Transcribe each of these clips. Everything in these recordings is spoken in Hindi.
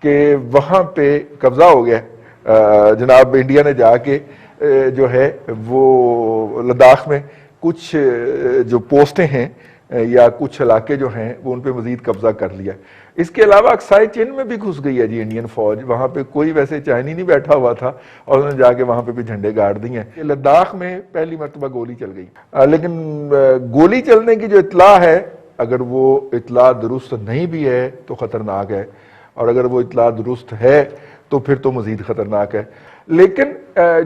कि वहां पे कब्जा हो गया। जनाब इंडिया ने जाके जो है वो लद्दाख में कुछ जो पोस्टें हैं या कुछ इलाके जो हैं वो उन पे मजीद कब्जा कर लिया। इसके अलावा अक्साई चिन में भी घुस गई है जी इंडियन फौज। वहां पे कोई वैसे चाइनी नहीं बैठा हुआ था और उन्होंने जाके वहां पे भी झंडे गाड़ दिए हैं। लद्दाख में पहली मरतबा गोली चल गई, लेकिन गोली चलने की जो इतला है, अगर वो इतला दुरुस्त नहीं भी है तो खतरनाक है, और अगर वो इतला दुरुस्त है तो फिर तो मजीद खतरनाक है। लेकिन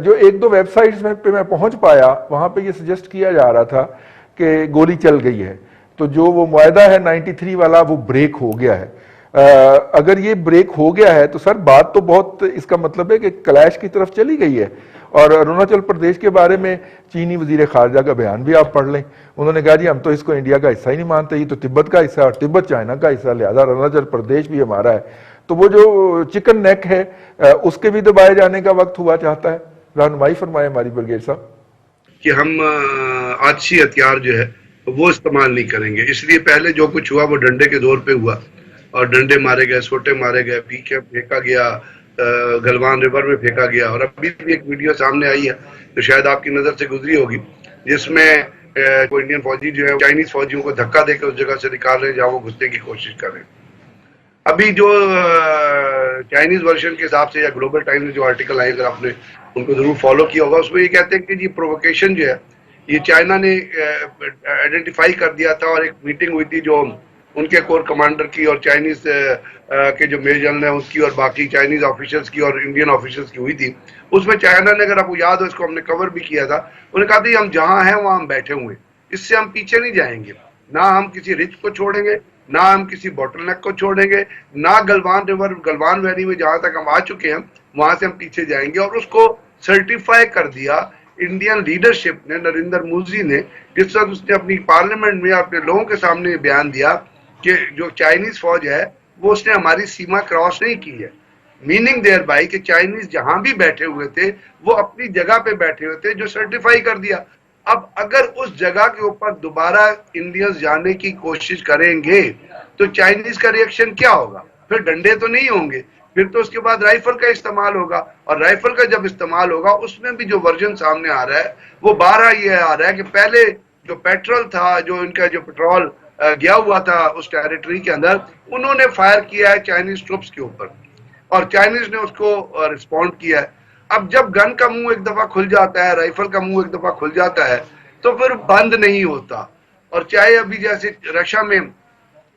जो एक दो वेबसाइट्स पे मैं पहुंच पाया, वहां पे ये सजेस्ट किया जा रहा था कि गोली चल गई है, तो जो वो मुआहदा है 93 वाला वो ब्रेक हो गया है। अगर ये ब्रेक हो गया है तो सर बात तो बहुत, इसका मतलब है कि क्लैश की तरफ चली गई है। और अरुणाचल प्रदेश के बारे में चीनी वजीर खारजा का बयान भी आप पढ़ लें। उन्होंने कहा जी हम तो इसको इंडिया का हिस्सा ही नहीं मानते, ये तो तिब्बत का हिस्सा है और तिब्बत चाइना का हिस्सा, लिहाजा अरुणाचल प्रदेश भी हमारा है। तो वो जो चिकन नेक है उसके भी दबाए जाने का वक्त हुआ चाहता है। रहनुमाई फरमाए हमारी ब्रिगेड साहब कि हम आजसी हथियार जो है वो इस्तेमाल नहीं करेंगे। इसलिए पहले जो कुछ हुआ वो डंडे के दौर पे हुआ और डंडे मारे गए, सोटे मारे गए, पीके फेंका गया, गलवान रिवर में फेंका गया। और अभी भी एक वीडियो सामने आई है जो शायद आपकी नजर से गुजरी होगी, जिसमें कोई इंडियन फौजी जो है चाइनीज फौजियों को धक्का देकर उस जगह से निकाल रहे हैं जहां वो घुसने की कोशिश कर रहे हैं। अभी जो चाइनीज वर्जन के हिसाब से या ग्लोबल टाइम्स में जो आर्टिकल आए, अगर आपने उनको जरूर फॉलो किया होगा, उसमें ये कहते हैं कि ये प्रोवोकेशन जो है ये चाइना ने आइडेंटिफाई कर दिया था और एक मीटिंग हुई थी जो उनके कोर कमांडर की और चाइनीज के जो मेजर जनरल है उसकी और बाकी चाइनीज ऑफिशियल्स की और इंडियन ऑफिशियल्स की हुई थी। उसमें चाइना ने, अगर आपको याद हो, इसको हमने कवर भी किया था, उन्होंने कहा था हम जहां हैं वहां हम बैठे हुए, इससे हम पीछे नहीं जाएंगे, ना हम किसी रिच को छोड़ेंगे, ना हम किसी बॉटलनेक को छोड़ेंगे, ना गलवान रिवर गलवान वैली में जहां तक हम आ चुके हैं वहां से हम पीछे जाएंगे। और उसको सर्टिफाई कर दिया इंडियन लीडरशिप ने, नरेंद्र मोदी ने, जिस वक्त उसने अपनी पार्लियामेंट में अपने लोगों के सामने बयान दिया कि जो चाइनीज फौज है वो उसने हमारी सीमा क्रॉस नहीं की है। मीनिंग देयर बाई कि चाइनीज जहां भी बैठे हुए थे वो अपनी जगह पे बैठे हुए थे, जो सर्टिफाई कर दिया। अब अगर उस जगह के ऊपर दोबारा इंडियंस जाने की कोशिश करेंगे तो चाइनीज का रिएक्शन क्या होगा? फिर डंडे तो नहीं होंगे, फिर तो उसके बाद राइफल का इस्तेमाल होगा। और राइफल का जब इस्तेमाल होगा उसमें भी जो वर्जन सामने आ रहा है वो 12 ये आ रहा है कि पहले जो पेट्रोल था, जो इनका जो पेट्रोल गया हुआ था उस टेरिटरी के अंदर, उन्होंने फायर किया है चाइनीज ट्रूप्स के ऊपर और चाइनीज ने उसको रिस्पॉन्ड किया है। अब जब गन का मुंह एक दफा खुल जाता है, राइफल का मुंह एक दफा खुल जाता है, तो फिर बंद नहीं होता। और चाहे अभी जैसे रशिया में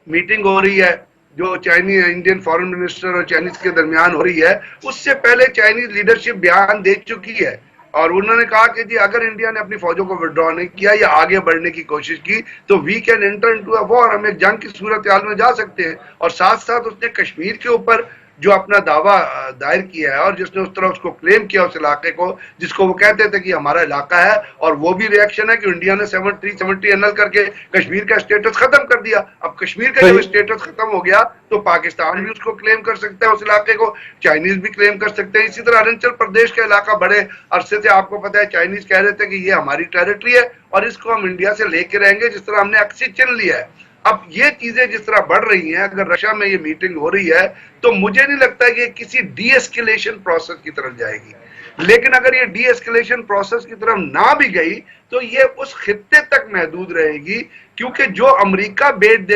मीटिंग हो रही है जो चाइनीज इंडियन फॉरेन मिनिस्टर और चाइनीज के दरमियान हो रही है, उससे पहले चाइनीज लीडरशिप बयान दे चुकी है और उन्होंने कहा कि जी अगर इंडिया ने अपनी फौजों को विड्रॉ नहीं किया या आगे बढ़ने की कोशिश की तो we can enter into a war, हम एक जंग की सूरत हाल में जा सकते हैं। और साथ साथ उसने कश्मीर के ऊपर जो अपना दावा दायर किया है और जिसने उस तरह उसको क्लेम किया उस इलाके को जिसको वो कहते थे कि हमारा इलाका है, और वो भी रिएक्शन है कि इंडिया ने 7370 एनएल करके कश्मीर का स्टेटस खत्म कर दिया। अब कश्मीर का जब स्टेटस खत्म हो गया तो पाकिस्तान भी उसको क्लेम कर सकता है, उस इलाके को चाइनीज भी क्लेम कर सकते हैं। इसी तरह अरुणाचल प्रदेश का इलाका बड़े अरसे से आपको पता है चाइनीज कह रहे थे कि ये हमारी टेरिटरी है और इसको हम इंडिया से लेके रहेंगे, जिस तरह हमने अक्सी चिन लिया है। अब ये चीजें जिस तरह बढ़ रही हैं, अगर रशिया में ये मीटिंग हो रही है तो मुझे नहीं लगता कि किसी डी एस्केलेशन प्रोसेस की तरफ जाएगी। लेकिन अगर ये डी एस्केलेशन प्रोसेस की तरफ ना भी गई तो ये उस खित्ते तक महदूद रहेगी, क्योंकि जो अमेरिका बेट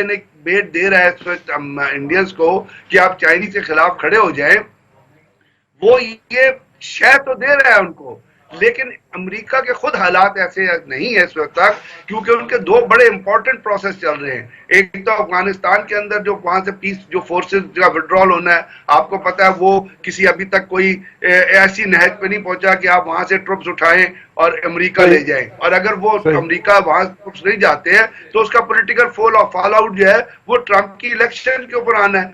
दे रहा है इंडियंस को कि आप चाइनीज के खिलाफ खड़े हो जाएं, वो ये शय तो दे रहा है उनको, लेकिन अमेरिका के खुद हालात ऐसे नहीं है इस वक्त तक, क्योंकि उनके दो बड़े इंपॉर्टेंट प्रोसेस चल रहे हैं। एक तो अफगानिस्तान के अंदर जो वहां से पीस जो फोर्सेस का विड्रॉल होना है, आपको पता है वो किसी अभी तक कोई ऐसी नहज पे नहीं पहुंचा कि आप वहां से ट्रुप्स उठाएं और अमेरिका ले जाएं। और अगर वो अमेरिका वहां ट्रुप्स नहीं जाते हैं तो उसका पोलिटिकल फॉल आउट जो है वो ट्रंप की इलेक्शन के ऊपर आना है।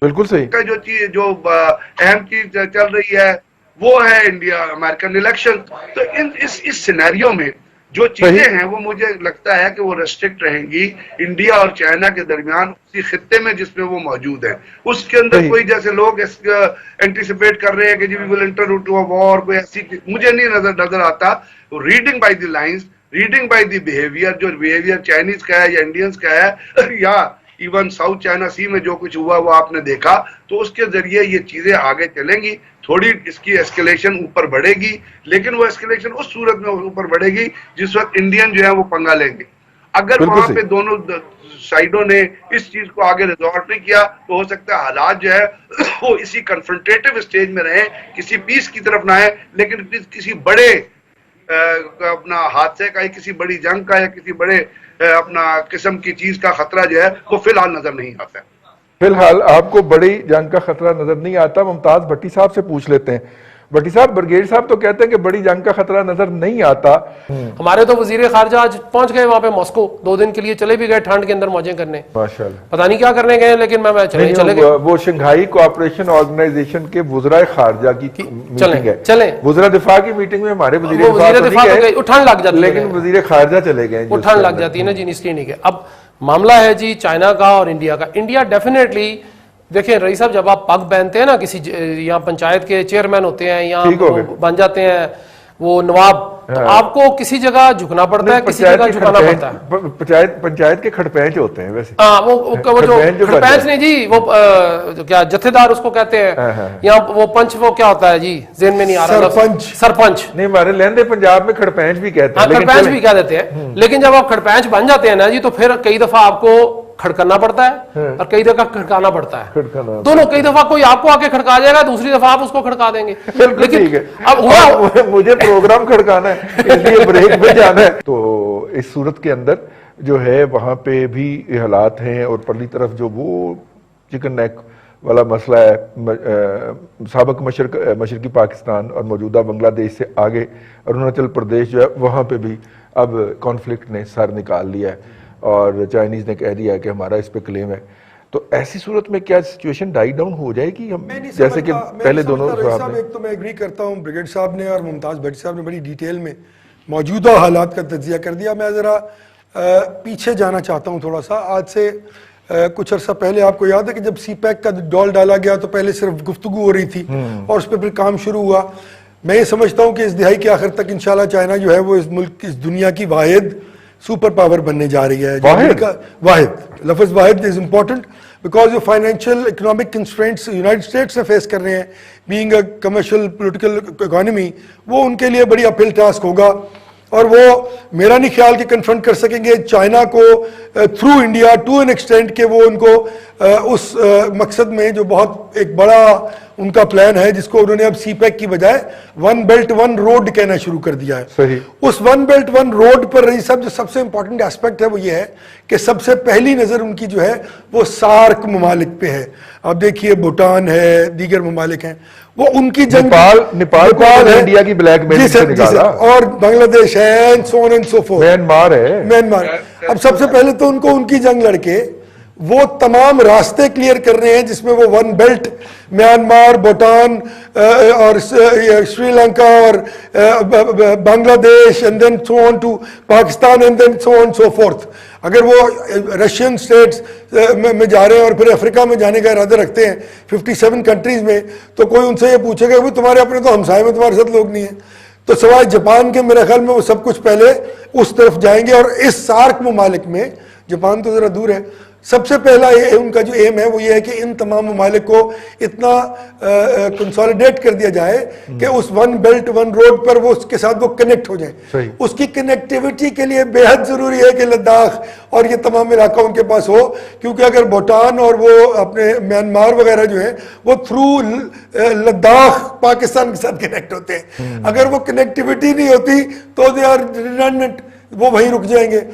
बिल्कुल सही। जो चीज जो अहम चीज चल रही है वो है इंडिया अमेरिकन इलेक्शन। तो इस सिनेरियो में जो चीजें हैं वो मुझे लगता है कि वो रेस्ट्रिक्ट रहेंगी इंडिया और चाइना के दरमियान उसी खित्ते में जिसमें वो मौजूद है। उसके अंदर कोई जैसे लोग एंटिसिपेट कर रहे हैं कि जी we will enter into a war, कोई ऐसी मुझे नहीं नजर आता। Reading by the lines, reading by the behaviour, जो बिहेवियर चाइनीज का है या इंडियंस का है या इवन साउथ चाइना सी में जो कुछ हुआ वो आपने देखा, तो उसके जरिए ये चीजें आगे चलेंगी। थोड़ी इसकी एस्केलेशन ऊपर बढ़ेगी, लेकिन वो एस्केलेशन उस सूरत में ऊपर बढ़ेगी जिस वक्त इंडियन जो है वो पंगा लेंगे। अगर वहां पे दोनों साइडों ने इस चीज को आगे रिजॉल्व नहीं किया तो हो सकता है हालात जो है वो इसी कन्फ्रंटेटिव स्टेज में रहे, किसी पीस की तरफ ना आए, लेकिन किसी बड़े अपना हादसे का या किसी बड़ी जंग का या किसी बड़े अपना किस्म की चीज का खतरा जो है वो फिलहाल नजर नहीं आता। फिलहाल आपको बड़ी जंग का खतरा नजर नहीं आता। मुमताज भट्टी साहब से पूछ लेते हैं। भट्टी साहब, ब्रिगेड साहब तो कहते हैं कि बड़ी जंग का खतरा नजर नहीं आता। हमारे तो वजीर खारजा आज पहुंच गए वहां पे मॉस्को, 2 दिन के लिए चले भी गए ठंड के अंदर मौजें करने। माशाल्लाह, पता नहीं क्या करने गए, लेकिन मैं चले गए। वो शंघाई कोऑपरेशन ऑर्गेनाइजेशन के वुज़राए खारजा की मीटिंग है, चले वुज़रा दिफा की मीटिंग में हमारे वजीर दिफा तो गए, ठंड लग जाती है, लेकिन वजीर खारजा चले गए, ठंड लग जाती है ना जी, इसलिए नहीं गए। अब मामला है जी चाइना का और इंडिया का। इंडिया डेफिनेटली, देखिए रईस साहब, जब आप पग पहनते हैं ना, किसी यहाँ पंचायत के चेयरमैन होते हैं, यहाँ बन जाते हैं वो नवाब, तो आपको किसी जगह झुकना पड़ता है, किसी जगह झुकाना पड़ता है। पंचायत के खड़पेंच होते हैं वैसे। हाँ, वो जो खड़पेंच नहीं जी, वो क्या जत्थेदार उसको कहते हैं, यहाँ वो पंच, वो क्या होता है जी, जेन में नहीं आ रहा, सरपंच नहीं, हमारे लहंदे पंजाब में खड़पेंच भी कहते हैं, खड़पेंच भी कह देते हैं। लेकिन जब आप खड़पेंच बन जाते हैं ना जी, तो फिर कई दफा आपको खड़कना पड़ता है और कई दफा खड़काना पड़ता है, दोनों। कई दफा कोई आपको आके खड़का जाएगा, दूसरी दफा आप उसको खड़का देंगे। लेकिन अब मुझे प्रोग्राम खड़काना है, इसलिए ब्रेक पे जाना है। तो इस सूरत के अंदर जो है वहां पे भी हालात हैं, और परली तरफ जो वो चिकन नेक वाला मसला है, साबिक मशरकी पाकिस्तान और मौजूदा बांग्लादेश से आगे अरुणाचल प्रदेश जो है, वहां पे भी अब कॉन्फ्लिक्ट ने सर निकाल लिया है और चाइनीज ने कह दिया है कि हमारा इस पे क्लेम है। तो ऐसी सूरत में क्या सिचुएशन डाई डाउन हो जाएगी? हम जैसे कि पहले दोनों साहब, एक तो मैं एग्री करता हूँ, ब्रिगेड साहब ने और मुमताज भट्टी साहब ने बड़ी डिटेल में मौजूदा हालात का तज्जिया कर दिया। मैं ज़रा पीछे जाना चाहता हूँ थोड़ा सा। आज से कुछ अर्सा पहले आपको याद है कि जब सीपैक का डॉल डाला गया तो पहले सिर्फ गुफ्तगू हो रही थी और उस पर फिर काम शुरू हुआ। मैं ये समझता हूँ कि इस दिहाई के आखिर तक इंशाल्लाह चाइना जो है वो इस मुल्क, इस दुनिया की वाहिद सुपर पावर बनने जा रही है। वाहिद, लफ्ज वाहिद इज इंपॉर्टेंट बिकॉज जो financial economic constraints United states से फेस कर रहे हैं, being a commercial political economy, वो उनके लिए बड़ी अपहिल टास्क होगा। और वो मेरा नहीं ख्याल कि कन्फ्रंट कर सकेंगे चाइना को through India to an extent के वो उनको उस मकसद में जो बहुत एक बड़ा उनका प्लान है, जिसको उन्होंने अब सीपैक की बजाय वन बेल्ट वन रोड कहना शुरू कर दिया है। सही। उस वन बेल्ट वन रोड पर रही सब जो सबसे इंपॉर्टेंट एस्पेक्ट है वो ये है कि सबसे पहली नजर उनकी जो है वो सार्क ममालिक पे है। अब देखिए भूटान है, दीगर ममालिक हैं, वो उनकी जंग, नेपाल है, इंडिया की ब्लैकमेल से निकाला, और बांग्लादेश है, and so on and so fourth, Myanmar. अब सबसे पहले तो उनको उनकी जंग लड़के वो तमाम रास्ते क्लियर कर रहे हैं जिसमें वो वन बेल्ट, म्यांमार, भूटान और श्रीलंका और Bangladesh and then so on to Pakistan and then so on so forth. अगर वो रशियन स्टेट्स में जा रहे हैं और फिर अफ्रीका में जाने का इरादा रखते हैं 57 कंट्रीज में, तो कोई उनसे ये पूछेगा भाई तुम्हारे अपने तो हमसाए में तुम्हारे साथ लोग नहीं है, तो सवाए जापान के मेरे ख्याल में वो सब कुछ पहले उस तरफ जाएंगे। और इस सार्क ममालिक में, जापान तो जरा दूर है, सबसे पहला उनका जो एम है वो ये है कि इन तमाम ममालिक को इतना कंसोलिडेट कर दिया जाए कि उस वन बेल्ट वन रोड पर वो उसके साथ वो कनेक्ट हो जाए। उसकी कनेक्टिविटी के लिए बेहद जरूरी है कि लद्दाख और ये तमाम इलाका उनके पास हो, क्योंकि अगर भूटान और वो अपने म्यांमार वगैरह जो है वो थ्रू लद्दाख पाकिस्तान के साथ कनेक्ट होते हैं। अगर वो कनेक्टिविटी नहीं होती तो दे आर रिडंडेंट, वो वहीं रुक जाएंगे।